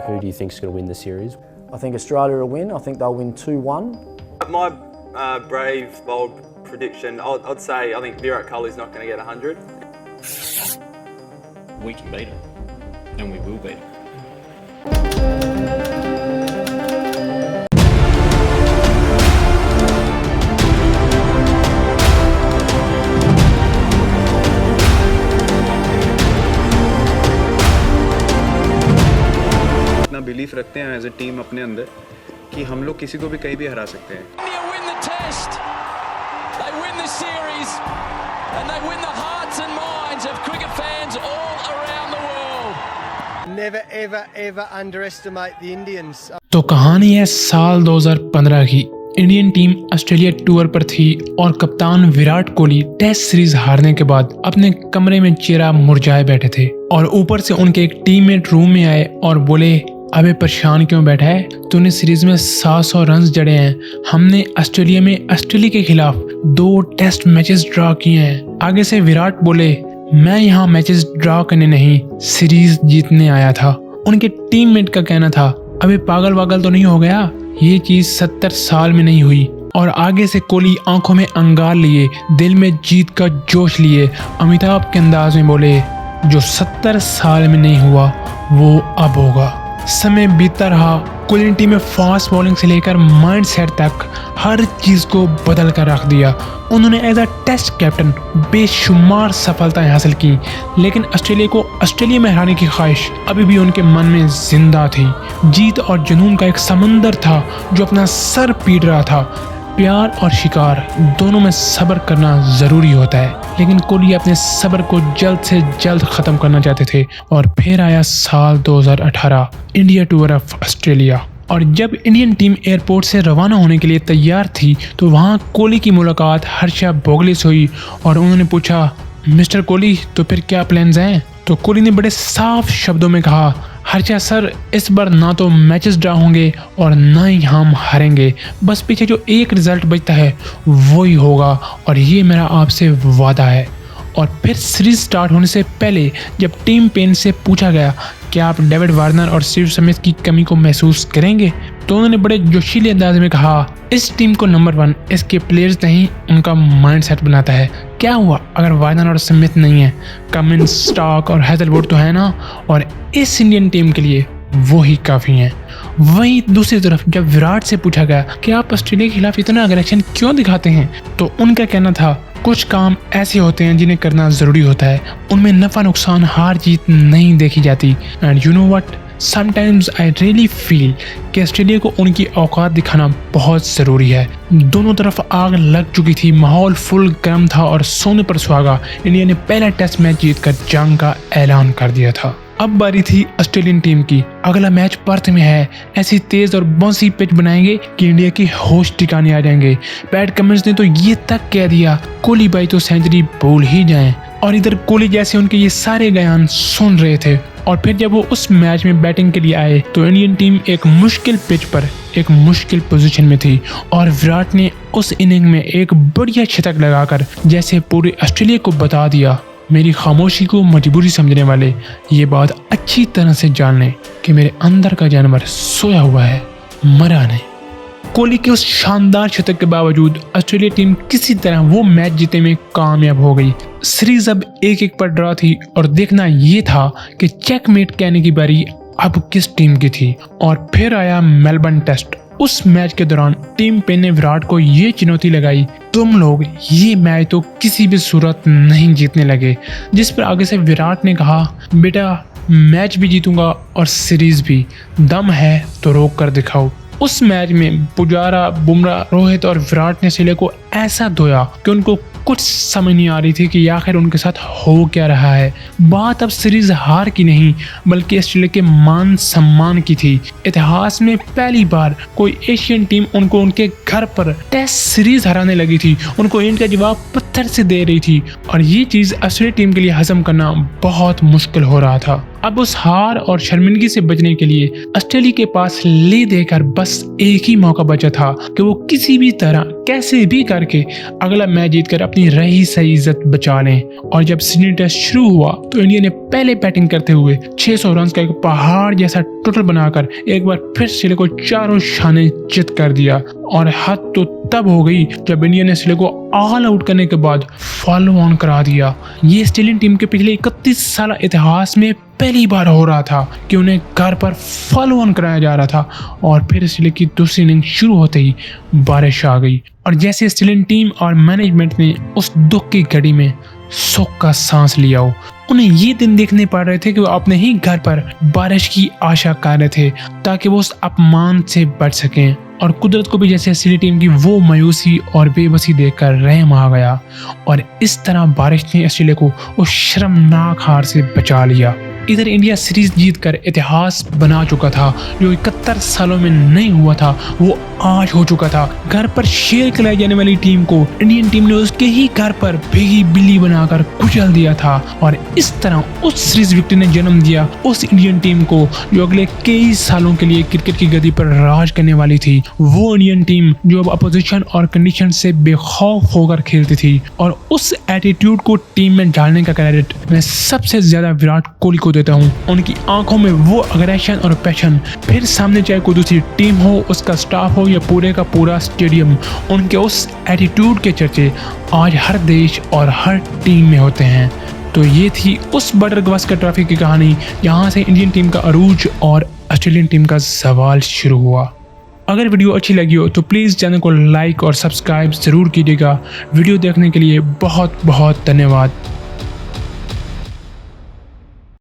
Who do you think is going to win the series? I think Australia will win. I think they'll win 2-1. My brave, bold prediction, I'd say I think Virat Kohli's not going to get 100. We can beat them, and we will beat them. इतना belief रखते हैं as a team अपने अंदर कि हम लोग किसी को भी कहीं भी हरा सकते हैं. India win the test, they win the series, and they win the hearts and minds of cricket fans all around the world. Never ever ever underestimate the Indians. तो कहानी है साल 2015 की. इंडियन टीम ऑस्ट्रेलिया टूर पर थी और कप्तान Virat Kohli test series हारने के बाद अपने कमरे में चेहरा मुरझाए बैठे थे और ऊपर से उनके एक टीममेट रूम में आए और बोले, अबे परेशान क्यों बैठा है, तूने सीरीज में 700 रन जड़े हैं. हमने ऑस्ट्रेलिया में ऑस्ट्रेलिया के खिलाफ 2 टेस्ट मैचेस ड्रॉ किए हैं. आगे से विराट बोले, मैं यहाँ मैचेस ड्रॉ करने नहीं, सीरीज जीतने आया था. उनके टीममेट का कहना था, अबे पागल वागल तो नहीं हो गया, ये चीज 70 साल में नहीं हुई. और आगे से कोहली आंखों में अंगार लिए, दिल में जीत का जोश लिए अमिताभ के अंदाज में बोले, जो 70 साल में नहीं हुआ वो अब होगा. समय बीतता रहा. कोहली टीम में फास्ट बॉलिंग से लेकर माइंडसेट तक हर चीज को बदल कर रख दिया. उन्होंने एज अ टेस्ट कैप्टन बेशुमार सफलताएं हासिल की, लेकिन ऑस्ट्रेलिया को ऑस्ट्रेलिया में हराने की ख्वाहिश अभी भी उनके मन में जिंदा थी. जीत और जुनून का एक समंदर था जो अपना सर पीट रहा था. प्यार और शिकार दोनों में सब्र करना ज़रूरी होता है, लेकिन कोहली अपने सब्र को जल्द से जल्द ख़त्म करना चाहते थे. और फिर आया साल 2018, इंडिया टूर ऑफ ऑस्ट्रेलिया. और जब इंडियन टीम एयरपोर्ट से रवाना होने के लिए तैयार थी तो वहाँ कोहली की मुलाकात हर्षा भोगले से हुई और उन्होंने पूछा, मिस्टर कोहली तो फिर क्या प्लान्स हैं? तो कोहली ने बड़े साफ शब्दों में कहा, हर्षा सर, इस बार ना तो मैचेस ड्रा होंगे और ना ही हम हारेंगे, बस पीछे जो एक रिजल्ट बचता है वही होगा और ये मेरा आपसे वादा है. और फिर सीरीज स्टार्ट होने से पहले जब टीम पेन से पूछा गया कि आप डेविड वार्नर और स्टीव स्मिथ की कमी को महसूस करेंगे, तो उन्होंने बड़े जोशीले अंदाज में कहा, इस टीम को नंबर 1 इसके प्लेयर्स नहीं उनका माइंडसेट बनाता है. क्या हुआ अगर वार्नर और स्मिथ नहीं है, कमिंस, स्टार्क और हैजलवुड तो है ना, और इस इंडियन टीम के लिए वो ही काफ़ी हैं. वहीं दूसरी तरफ जब विराट से पूछा गया कि आप ऑस्ट्रेलिया के खिलाफ इतना अग्रेशन क्यों दिखाते हैं, तो उनका कहना था, कुछ काम ऐसे होते हैं जिन्हें करना ज़रूरी होता है, उनमें नफ़ा नुकसान हार जीत नहीं देखी जाती. And you know what, sometimes I really feel कि ऑस्ट्रेलिया को उनकी औकात दिखाना बहुत ज़रूरी है. दोनों तरफ आग लग चुकी थी, माहौल फुल गर्म था और सोने पर सुहागा इंडिया ने पहला टेस्ट मैच जीतकर जंग का ऐलान कर दिया था. अब बारी थी ऑस्ट्रेलियन टीम की. अगला मैच पर्थ में है. ऐसी तेज और बाउंसी पिच बनाएंगे कि इंडिया की होश ठिकाने आ जाएंगे. पैट कमिंस ने तो ये तक कह दिया, कोहली भाई तो सेंचुरी बोल ही जाएं. और इधर कोहली जैसे उनके ये सारे बयान सुन रहे थे. और फिर जब वो उस मैच में बैटिंग के लिए आए तो इंडियन टीम एक मुश्किल पिच पर एक मुश्किल पोजीशन में थी और विराट ने उस इनिंग में एक बढ़िया शतक लगाकर जैसे पूरे ऑस्ट्रेलिया को बता दिया, मेरी खामोशी को मजबूरी समझने वाले ये बात अच्छी तरह से जान लें कि मेरे अंदर का जानवर सोया हुआ है, मरा नहीं. कोहली के उस शानदार शतक के बावजूद ऑस्ट्रेलिया टीम किसी तरह वो मैच जीतने में कामयाब हो गई. सीरीज अब 1-1 पर ड्रॉ थी और देखना ये था कि चेकमेट कहने की बारी अब किस टीम की थी. और फिर आया मेलबर्न टेस्ट. उस मैच के दौरान टीम पेन ने विराट को ये चुनौती लगाई, तुम लोग ये मैच तो किसी भी सूरत नहीं जीतने लगे. जिस पर आगे से विराट ने कहा, बेटा मैच भी जीतूंगा और सीरीज भी, दम है तो रोक कर दिखाओ. उस मैच में पुजारा, बुमराह, रोहित और विराट ने सिले को ऐसा धोया कि उनको कुछ समझ नहीं आ रही थी कि आखिर उनके साथ हो क्या रहा है. बात अब सीरीज हार की नहीं बल्कि ऑस्ट्रेलिया के मान सम्मान की थी. इतिहास में पहली बार कोई एशियन टीम उनको उनके घर पर टेस्ट सीरीज हराने लगी थी. उनको इनका जवाब पत्थर से दे रही थी और ये चीज़ ऑस्ट्रेलिया टीम के लिए हजम करना बहुत मुश्किल हो रहा था. अब उस हार और शर्मिंदगी से बचने के लिए ऑस्ट्रेलिया के पास ले देकर बस एक ही मौका बचा था कि वो किसी भी तरह कैसे भी कर करके अगला मैच जीतकर अपनी रही सही इज्जत बचा लें। और जब सिडनी टेस्ट शुरू हुआ तो इंडिया ने पहले बैटिंग करते हुए 600 रन का एक पहाड़ जैसा टोटल बनाकर एक बार फिर श्रीलंका को चारों शाने चित कर दिया। और हद तो तब हो गई जब इंडिया ने श्रीलंका को ऑल आउट करने के बाद फॉलो ऑन करा दिया। ये ऑस्ट्रेलियन टीम के पिछले 31 साल इतिहास में पहली बार हो रहा था कि उन्हें घर पर फॉलो ऑन कराया जा रहा था। और फिर श्रीलंका की दूसरी इनिंग शुरू होते ही बारिश आ गई और जैसे ऑस्ट्रेलियन टीम और मैनेजमेंट ने उस दुख की घड़ी में सुख का सांस लिया हो, उन्हें ये दिन देखने पड़ रहे थे कि वो अपने ही घर पर बारिश की आशा कर रहे थे ताकि वो उस अपमान से बच सकें। और कुदरत को भी जैसे ऑस्ट्रेलिया टीम की वो मायूसी और बेबसी देखकर रहम आ गया और इस तरह बारिश ने ऑस्ट्रेलिया को उस शर्मनाक हार से बचा लिया। इधर इंडिया सीरीज जीतकर इतिहास बना चुका था, जो 71 सालों में नहीं हुआ था वो आज हो चुका था। घर पर शेर खिलाई जाने वाली टीम को इंडियन टीम ने उसके ही घर पर भीगी बिल्ली बनाकर कुचल दिया था और इस तरह उस सीरीज विक्ट्री ने जन्म दिया उस इंडियन टीम को जो अगले कई सालों के लिए क्रिकेट की गद्दी पर राज करने वाली थी। वो इंडियन टीम जो अब अपोजिशन और कंडीशन से बेखौफ होकर खेलती थी। और उस एटीट्यूड को टीम में डालने का क्रेडिट मैं सबसे ज्यादा विराट कोहली को देता हूँ। उनकी आंखों में वो अग्रेशन और पैशन, फिर सामने चाहे कोई दूसरी टीम हो, उसका स्टाफ हो या पूरे का पूरा स्टेडियम, उनके उस एटीट्यूड के चर्चे आज हर देश और हर टीम में होते हैं। तो ये थी उस बॉर्डर गावस्कर ट्रॉफी की कहानी जहाँ से इंडियन टीम का अरूज और ऑस्ट्रेलियन टीम का सवाल शुरू हुआ। अगर वीडियो अच्छी लगी हो तो प्लीज़ चैनल को लाइक और सब्सक्राइब ज़रूर कीजिएगा। वीडियो देखने के लिए बहुत बहुत धन्यवाद।